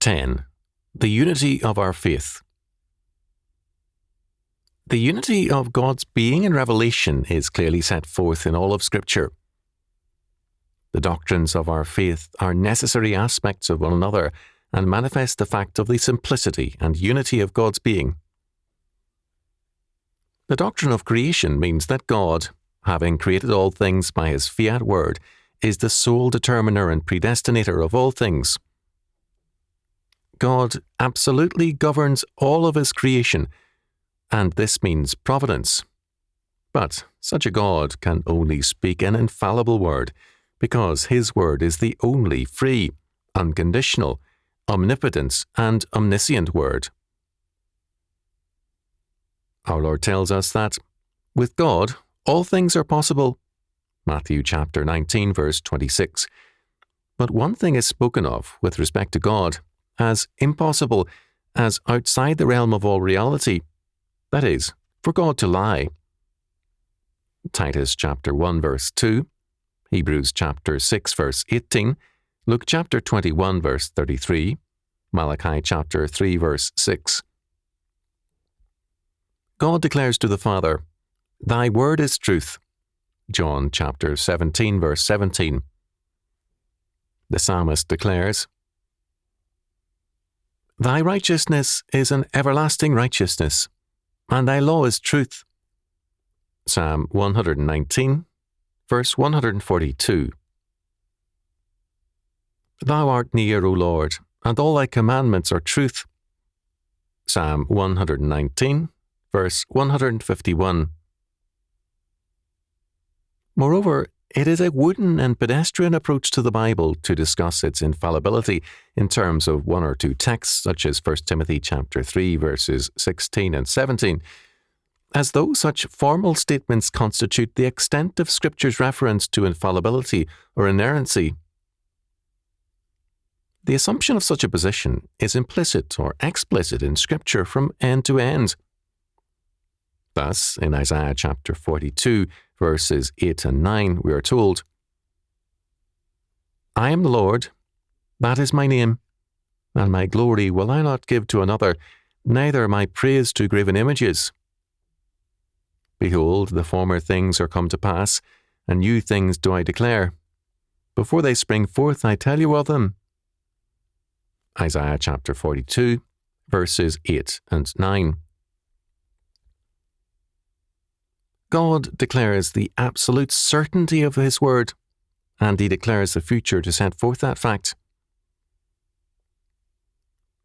10. The unity of our faith. The unity of God's being and revelation is clearly set forth in all of Scripture. The doctrines of our faith are necessary aspects of one another and manifest the fact of the simplicity and unity of God's being. The doctrine of creation means that God, having created all things by His fiat word, is the sole determiner and predestinator of all things. God absolutely governs all of His creation, and this means providence. But such a God can only speak an infallible word, because His word is the only free, unconditional, omnipotent, and omniscient word. Our Lord tells us that, with God, all things are possible. Matthew chapter 19, verse 26. But one thing is spoken of with respect to God as impossible, as outside the realm of all reality, that is, for God to lie. Titus chapter 1, verse 2, Hebrews chapter 6, verse 18, Luke chapter 21, verse 33, Malachi chapter 3, verse 6. God declares to the Father, "Thy word is truth." John chapter 17, verse 17. The psalmist declares, "Thy righteousness is an everlasting righteousness, and thy law is truth." Psalm 119, verse 142. "Thou art near, O Lord, and all thy commandments are truth." Psalm 119, verse 151. Moreover, it is a wooden and pedestrian approach to the Bible to discuss its infallibility in terms of one or two texts, such as 1 Timothy chapter 3, verses 16 and 17, as though such formal statements constitute the extent of Scripture's reference to infallibility or inerrancy. The assumption of such a position is implicit or explicit in Scripture from end to end. Thus, in Isaiah chapter 42, verses 8 and 9, we are told, "I am the Lord, that is my name, and my glory will I not give to another, neither my praise to graven images. Behold, the former things are come to pass, and new things do I declare. Before they spring forth, I tell you of them." Isaiah chapter 42, verses 8 and 9. God declares the absolute certainty of His word, and He declares the future to set forth that fact.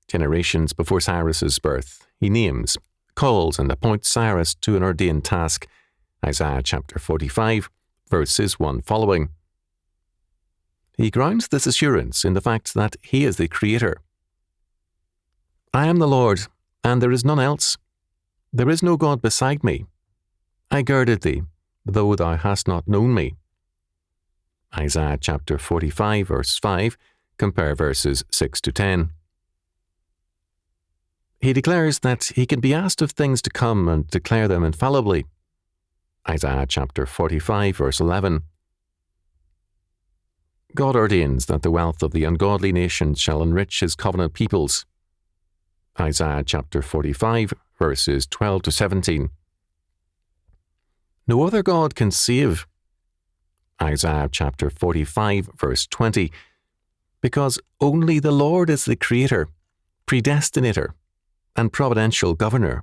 Generations before Cyrus's birth, He names, calls, and appoints Cyrus to an ordained task. Isaiah chapter 45, verses 1 following. He grounds this assurance in the fact that He is the Creator. "I am the Lord, and there is none else. There is no God beside me. I girded thee, though thou hast not known me." Isaiah chapter 45, verse 5, compare verses 6 to 10. He declares that He can be asked of things to come and declare them infallibly. Isaiah chapter 45, verse 11. God ordains that the wealth of the ungodly nations shall enrich His covenant peoples. Isaiah chapter 45, verses 12 to 17. No other God can save. Isaiah chapter 45, verse 20. Because only the Lord is the Creator, predestinator, and providential governor.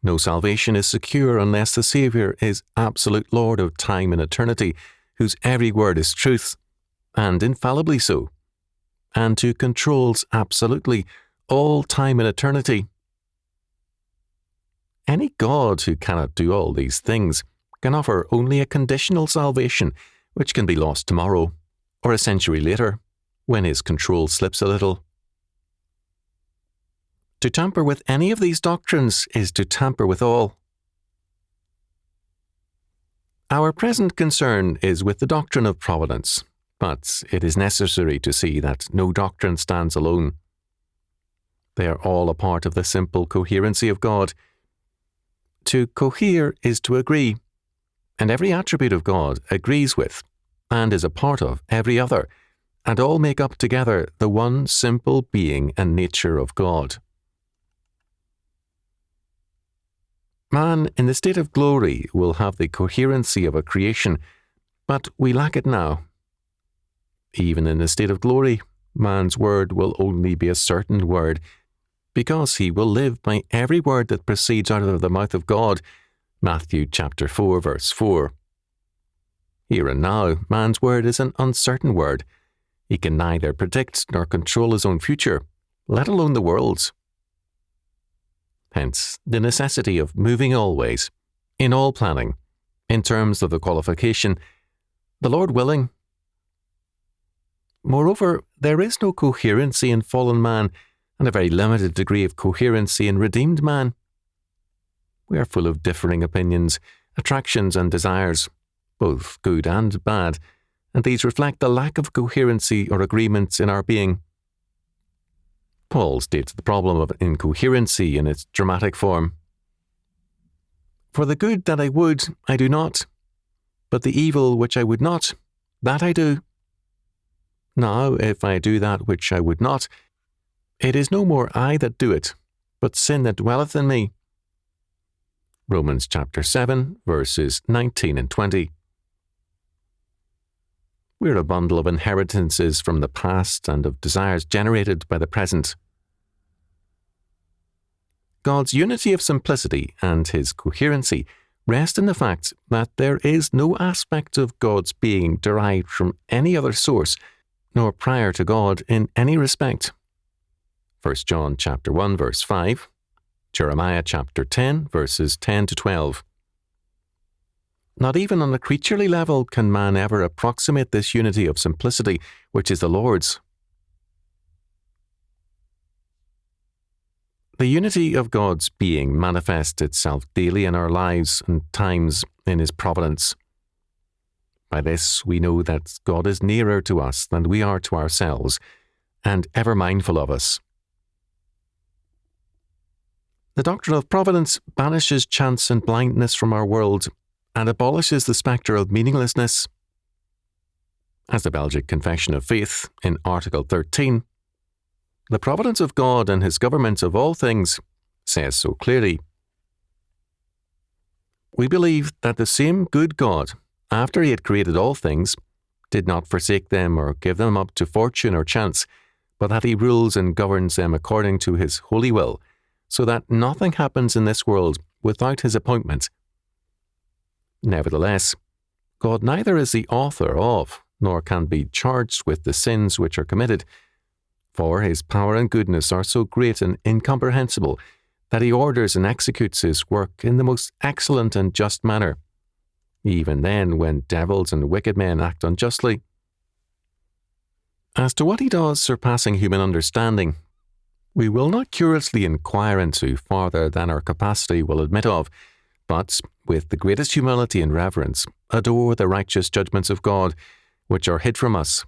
No salvation is secure unless the Saviour is absolute Lord of time and eternity, whose every word is truth, and infallibly so, and who controls absolutely all time and eternity. Any God who cannot do all these things can offer only a conditional salvation, which can be lost tomorrow, or a century later, when His control slips a little. To tamper with any of these doctrines is to tamper with all. Our present concern is with the doctrine of providence, but it is necessary to see that no doctrine stands alone. They are all a part of the simple coherency of God. To cohere is to agree, and every attribute of God agrees with, and is a part of, every other, and all make up together the one simple being and nature of God. Man in the state of glory will have the coherency of a creation, but we lack it now. Even in the state of glory, man's word will only be a certain word, because he will live by every word that proceeds out of the mouth of God. Matthew chapter 4, verse 4. Here and now, man's word is an uncertain word. He can neither predict nor control his own future, let alone the world's. Hence, the necessity of moving always, in all planning, in terms of the qualification, the Lord willing. Moreover, there is no coherency in fallen man, and a very limited degree of coherency in redeemed man. We are full of differing opinions, attractions and desires, both good and bad, and these reflect the lack of coherency or agreement in our being. Paul states the problem of incoherency in its dramatic form. For the good that I would, I do not, but the evil which I would not, that I do. Now, if I do that which I would not, it is no more I that do it, but sin that dwelleth in me. Romans chapter 7, verses 19 and 20. We are a bundle of inheritances from the past and of desires generated by the present. God's unity of simplicity and his coherency rest in the fact that there is no aspect of God's being derived from any other source, nor prior to God in any respect. 1 John chapter 1, verse 5, Jeremiah chapter 10, verses 10 to 12. Not even on a creaturely level can man ever approximate this unity of simplicity, which is the Lord's. The unity of God's being manifests itself daily in our lives and times in his providence. By this we know that God is nearer to us than we are to ourselves, and ever mindful of us. The doctrine of providence banishes chance and blindness from our world and abolishes the spectre of meaninglessness. As the Belgic Confession of Faith in Article 13, the providence of God and his government of all things says so clearly. We believe that the same good God, after he had created all things, did not forsake them or give them up to fortune or chance, but that he rules and governs them according to his holy will, so that nothing happens in this world without his appointment. Nevertheless, God neither is the author of, nor can be charged with the sins which are committed, for his power and goodness are so great and incomprehensible that he orders and executes his work in the most excellent and just manner, even then when devils and wicked men act unjustly. As to what he does surpassing human understanding, we will not curiously inquire into farther than our capacity will admit of, but, with the greatest humility and reverence, adore the righteous judgments of God, which are hid from us,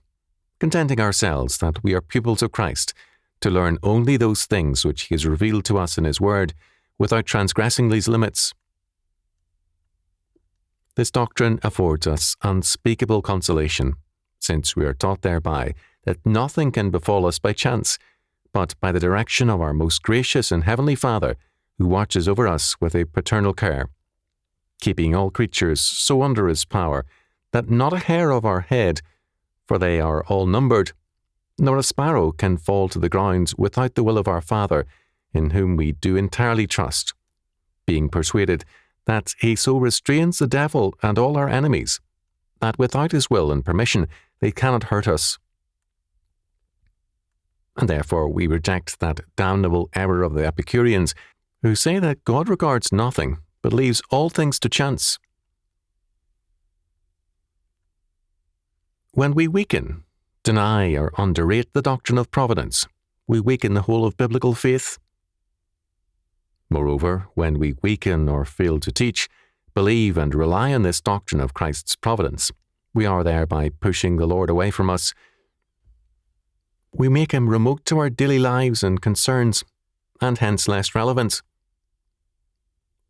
contenting ourselves that we are pupils of Christ, to learn only those things which he has revealed to us in his word, without transgressing these limits. This doctrine affords us unspeakable consolation, since we are taught thereby that nothing can befall us by chance, but by the direction of our most gracious and heavenly Father, who watches over us with a paternal care, keeping all creatures so under his power that not a hair of our head, for they are all numbered, nor a sparrow can fall to the ground without the will of our Father, in whom we do entirely trust, being persuaded that he so restrains the devil and all our enemies, that without his will and permission they cannot hurt us. And therefore we reject that damnable error of the Epicureans, who say that God regards nothing, but leaves all things to chance. When we weaken, deny or underrate the doctrine of providence, we weaken the whole of biblical faith. Moreover, when we weaken or fail to teach, believe and rely on this doctrine of Christ's providence, we are thereby pushing the Lord away from us. We make him remote to our daily lives and concerns, and hence less relevant.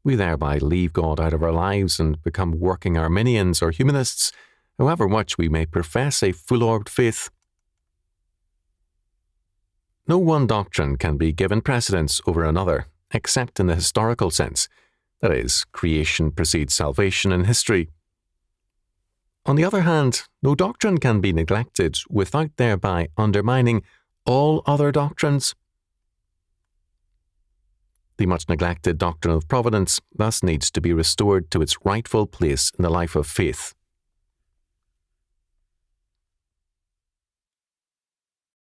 We thereby leave God out of our lives and become working Arminians or humanists, however much we may profess a full-orbed faith. no one doctrine can be given precedence over another, except in the historical sense, that is, creation precedes salvation in history. On the other hand, no doctrine can be neglected without thereby undermining all other doctrines. The much neglected doctrine of providence thus needs to be restored to its rightful place in the life of faith,